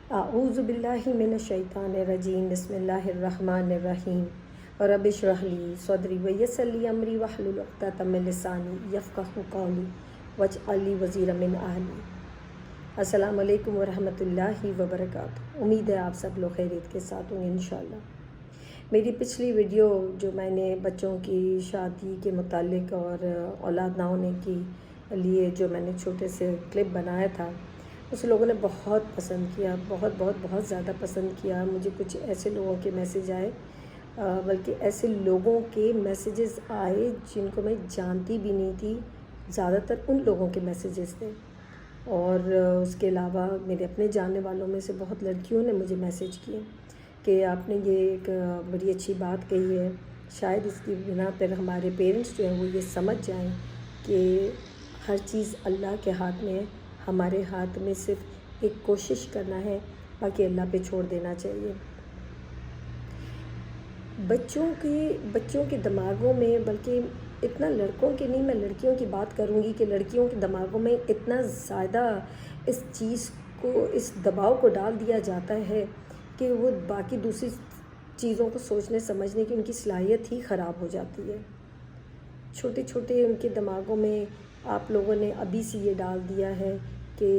اعوذ باللہ من الشیطان الرجیم بسم اللہ الرحمن الرحیم رب اشرح لی صدری ویسر لی امری واحلل عقدۃ من لسانی یفقہوا قولی واجعل لی وزیرا من اہلی۔ السلام علیکم ورحمۃ اللہ وبرکاتہ۔ امید ہے آپ سب لوگ خیریت کے ساتھ ہوں گے انشاءاللہ۔ میری پچھلی ویڈیو جو میں نے بچوں کی شادی کے متعلق اور اولاد نہ ہونے کی لیے جو میں نے چھوٹے سے کلپ بنایا تھا، اس لوگوں نے بہت پسند کیا، بہت زیادہ پسند کیا۔ مجھے کچھ ایسے لوگوں کے میسیج آئے، بلکہ ایسے لوگوں کے میسیجز آئے جن کو میں جانتی بھی نہیں تھی، زیادہ تر ان لوگوں کے میسیجز تھے۔ اور اس کے علاوہ میرے اپنے جاننے والوں میں سے بہت لڑکیوں نے مجھے میسیج کیے کہ آپ نے یہ ایک بڑی اچھی بات کہی ہے، شاید اس کی بنا پر ہمارے پیرنٹس جو ہیں وہ یہ سمجھ جائیں کہ ہر چیز اللہ کے ہاتھ میں ہے، ہمارے ہاتھ میں صرف ایک کوشش کرنا ہے، باقی اللہ پہ چھوڑ دینا چاہیے۔ بچوں کے دماغوں میں، بلکہ اتنا لڑکوں کے نہیں، میں لڑکیوں کی بات کروں گی کہ لڑکیوں کے دماغوں میں اتنا زیادہ اس چیز کو، اس دباؤ کو ڈال دیا جاتا ہے کہ وہ باقی دوسری چیزوں کو سوچنے سمجھنے کی ان کی صلاحیت ہی خراب ہو جاتی ہے۔ چھوٹے چھوٹے ان کے دماغوں میں آپ لوگوں نے ابھی سے یہ ڈال دیا ہے کہ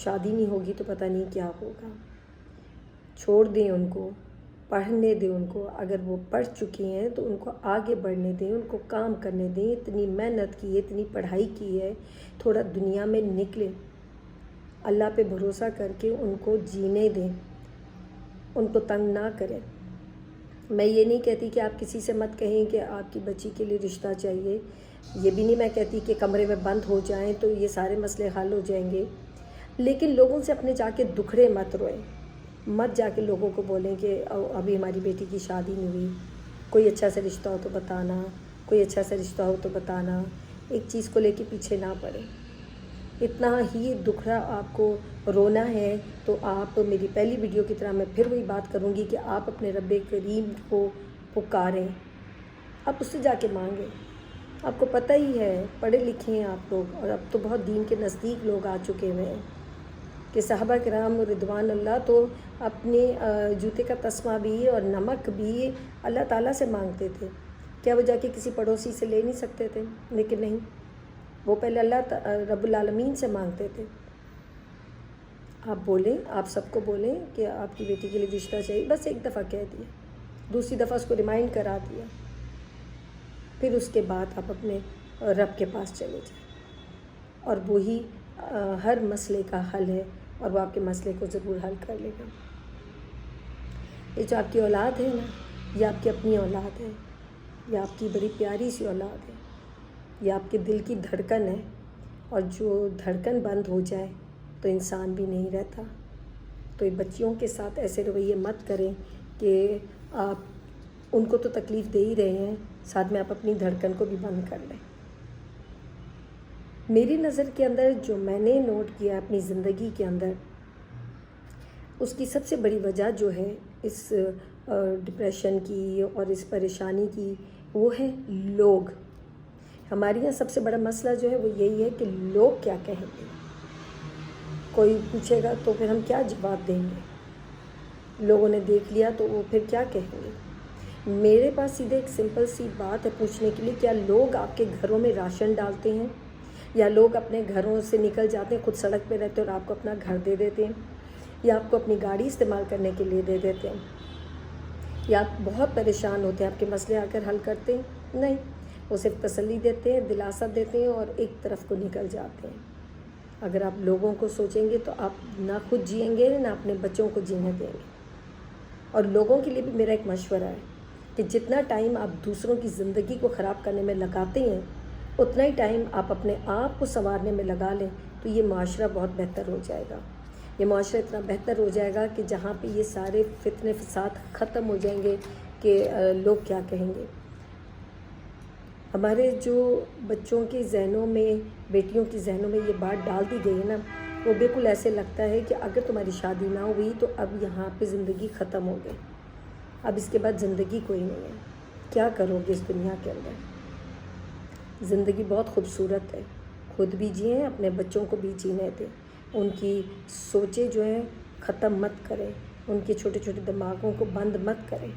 شادی نہیں ہوگی تو پتہ نہیں کیا ہوگا۔ چھوڑ دیں ان کو، پڑھنے دیں ان کو، اگر وہ پڑھ چکی ہیں تو ان کو آگے بڑھنے دیں، ان کو کام کرنے دیں۔ اتنی محنت کی ہے، اتنی پڑھائی کی ہے، تھوڑا دنیا میں نکلیں، اللہ پہ بھروسہ کر کے ان کو جینے دیں، ان کو تنگ نہ کریں۔ میں یہ نہیں کہتی کہ آپ کسی سے مت کہیں کہ آپ کی بچی کے لیے رشتہ چاہیے، یہ بھی نہیں میں کہتی کہ کمرے میں بند ہو جائیں تو یہ سارے مسئلے حل ہو جائیں گے، لیکن لوگوں سے اپنے جا کے دکھڑے مت روئیں، مت جا کے لوگوں کو بولیں کہ ابھی ہماری بیٹی کی شادی نہیں ہوئی، کوئی اچھا سا رشتہ ہو تو بتانا، کوئی اچھا سا رشتہ ہو تو بتانا۔ ایک چیز کو لے کے پیچھے نہ پڑیں، اتنا ہی دکھڑا آپ کو رونا ہے تو آپ میری پہلی ویڈیو کی طرح میں پھر وہی بات کروں گی کہ آپ اپنے رب کریم کو پکاریں، آپ اس سے جا کے مانگیں۔ آپ کو پتہ ہی ہے، پڑھے لکھے ہیں آپ لوگ، اور اب تو بہت دین کے نزدیک لوگ آ چکے ہوئے ہیں کہ صحابہ کرام رضوان اللہ تو اپنے جوتے کا تسمہ بھی اور نمک بھی اللہ تعالیٰ سے مانگتے تھے۔ کیا وہ جا کے کسی پڑوسی سے لے نہیں سکتے تھے؟ لیکن نہیں، وہ پہلے اللہ رب العالمین سے مانگتے تھے۔ آپ بولیں، آپ سب کو بولیں کہ آپ کی بیٹی کے لیے رشتہ چاہیے، بس ایک دفعہ کہہ دیا، دوسری دفعہ اس کو ریمائنڈ کرا دیا، پھر اس کے بعد آپ اپنے رب کے پاس چلے جائیں، اور وہی ہر مسئلے کا حل ہے، اور وہ آپ کے مسئلے کو ضرور حل کر لے گا۔ یہ جو آپ کی اولاد ہے نا، یہ آپ کی اپنی اولاد ہے، یہ آپ کی بڑی پیاری سی اولاد ہے، یہ آپ کے دل کی دھڑکن ہے، اور جو دھڑکن بند ہو جائے تو انسان بھی نہیں رہتا۔ تو یہ بچیوں کے ساتھ ایسے رویے مت کریں کہ آپ ان کو تو تکلیف دے ہی رہے ہیں، ساتھ میں آپ اپنی دھڑکن کو بھی بند کر لیں۔ میری نظر کے اندر جو میں نے نوٹ کیا اپنی زندگی کے اندر، اس کی سب سے بڑی وجہ جو ہے اس ڈپریشن کی اور اس پریشانی کی، وہ ہے لوگ۔ ہمارے یہاں سب سے بڑا مسئلہ جو ہے وہ یہی ہے کہ لوگ کیا کہیں گے۔ کوئی پوچھے گا تو پھر ہم کیا جواب دیں گے؟ لوگوں نے دیکھ لیا تو وہ پھر کیا کہیں گے؟ میرے پاس سیدھے ایک سمپل سی بات ہے پوچھنے کے لیے، کیا لوگ آپ کے گھروں میں راشن ڈالتے ہیں؟ یا لوگ اپنے گھروں سے نکل جاتے ہیں، خود سڑک پہ رہتے ہیں اور آپ کو اپنا گھر دے دیتے ہیں، یا آپ کو اپنی گاڑی استعمال کرنے کے لیے دے دیتے ہیں، یا آپ بہت پریشان ہوتے ہیں، آپ کے مسئلے آ کر حل کرتے ہیں؟ نہیں، وہ صرف تسلی دیتے ہیں، دلاسا دیتے ہیں اور ایک طرف کو نکل جاتے ہیں۔ اگر آپ لوگوں کو سوچیں گے تو آپ نہ خود جئیں گے، نہ اپنے بچوں کو جینے دیں گے۔ اور لوگوں کے لیے بھی میرا ایک مشورہ ہے کہ جتنا ٹائم آپ دوسروں کی زندگی کو خراب کرنے میں لگاتے ہیں، اتنا ہی ٹائم آپ اپنے آپ کو سنوارنے میں لگا لیں تو یہ معاشرہ بہت بہتر ہو جائے گا۔ یہ معاشرہ اتنا بہتر ہو جائے گا کہ جہاں پہ یہ سارے فتنے فساد ختم ہو جائیں گے کہ لوگ کیا کہیں گے۔ ہمارے جو بچوں کے ذہنوں میں، بیٹیوں کی ذہنوں میں یہ بات ڈال دی گئی ہے نا، وہ بالکل ایسے لگتا ہے کہ اگر تمہاری شادی نہ ہوئی تو اب یہاں پہ زندگی ختم ہو گئی، اب اس کے بعد زندگی کوئی نہیں ہے، کیا کرو گے اس دنیا کے اندر؟ زندگی بہت خوبصورت ہے، خود بھی جئیں، اپنے بچوں کو بھی جینے دیں، ان کی سوچیں جو ہیں ختم مت کریں، ان کے چھوٹے چھوٹے دماغوں کو بند مت کریں۔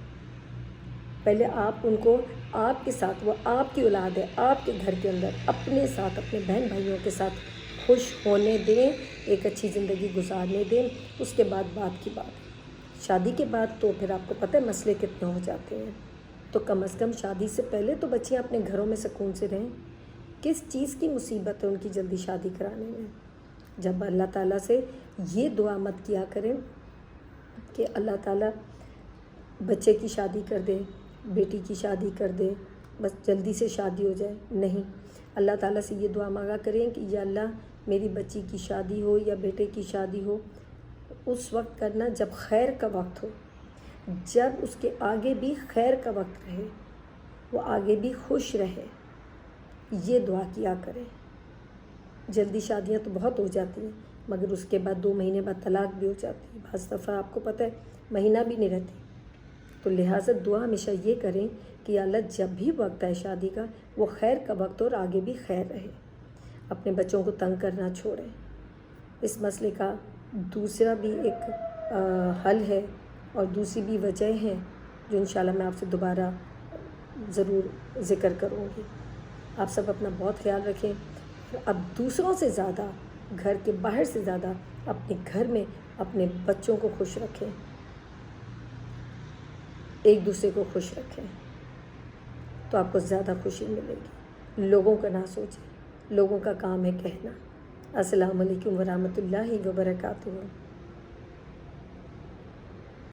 پہلے آپ ان کو آپ کے ساتھ، وہ آپ کی اولاد ہے، آپ کے گھر کے اندر اپنے ساتھ، اپنے بہن بھائیوں کے ساتھ خوش ہونے دیں، ایک اچھی زندگی گزارنے دیں۔ اس کے بعد بات کی بات، شادی کے بعد تو پھر آپ کو پتہ ہے مسئلے کتنے ہو جاتے ہیں، تو کم از کم شادی سے پہلے تو بچیاں اپنے گھروں میں سکون سے رہیں۔ کس چیز کی مصیبت ہے ان کی جلدی شادی کرانے میں؟ جب اللہ تعالیٰ سے یہ دعا مت کیا کریں کہ اللہ تعالیٰ بچے کی شادی کر دے، بیٹی کی شادی کر دے، بس جلدی سے شادی ہو جائے، نہیں۔ اللہ تعالیٰ سے یہ دعا مانگا کریں کہ یا اللہ میری بچی کی شادی ہو یا بیٹے کی شادی ہو اس وقت کرنا جب خیر کا وقت ہو، جب اس کے آگے بھی خیر کا وقت رہے، وہ آگے بھی خوش رہے، یہ دعا کیا کریں۔ جلدی شادیاں تو بہت ہو جاتی ہیں، مگر اس کے بعد 2 مہینے بعد طلاق بھی ہو جاتی ہے، بعض دفعہ آپ کو پتہ ہے مہینہ بھی نہیں رہتی۔ تو لہٰذا دعا ہمیشہ یہ کریں کہ اللہ جب بھی وقت ہے شادی کا وہ خیر کا وقت اور آگے بھی خیر رہے، اپنے بچوں کو تنگ کرنا چھوڑیں۔ اس مسئلے کا دوسرا بھی ایک حل ہے اور دوسری بھی وجہ ہیں جو انشاءاللہ میں آپ سے دوبارہ ضرور ذکر کروں گی۔ آپ سب اپنا بہت خیال رکھیں، اب دوسروں سے زیادہ، گھر کے باہر سے زیادہ اپنے گھر میں اپنے بچوں کو خوش رکھیں، ایک دوسرے کو خوش رکھیں تو آپ کو زیادہ خوشی ملے گی۔ لوگوں کا نہ سوچیں، لوگوں کا کام ہے کہنا۔ السلام علیکم ورحمۃ اللہ وبرکاتہ۔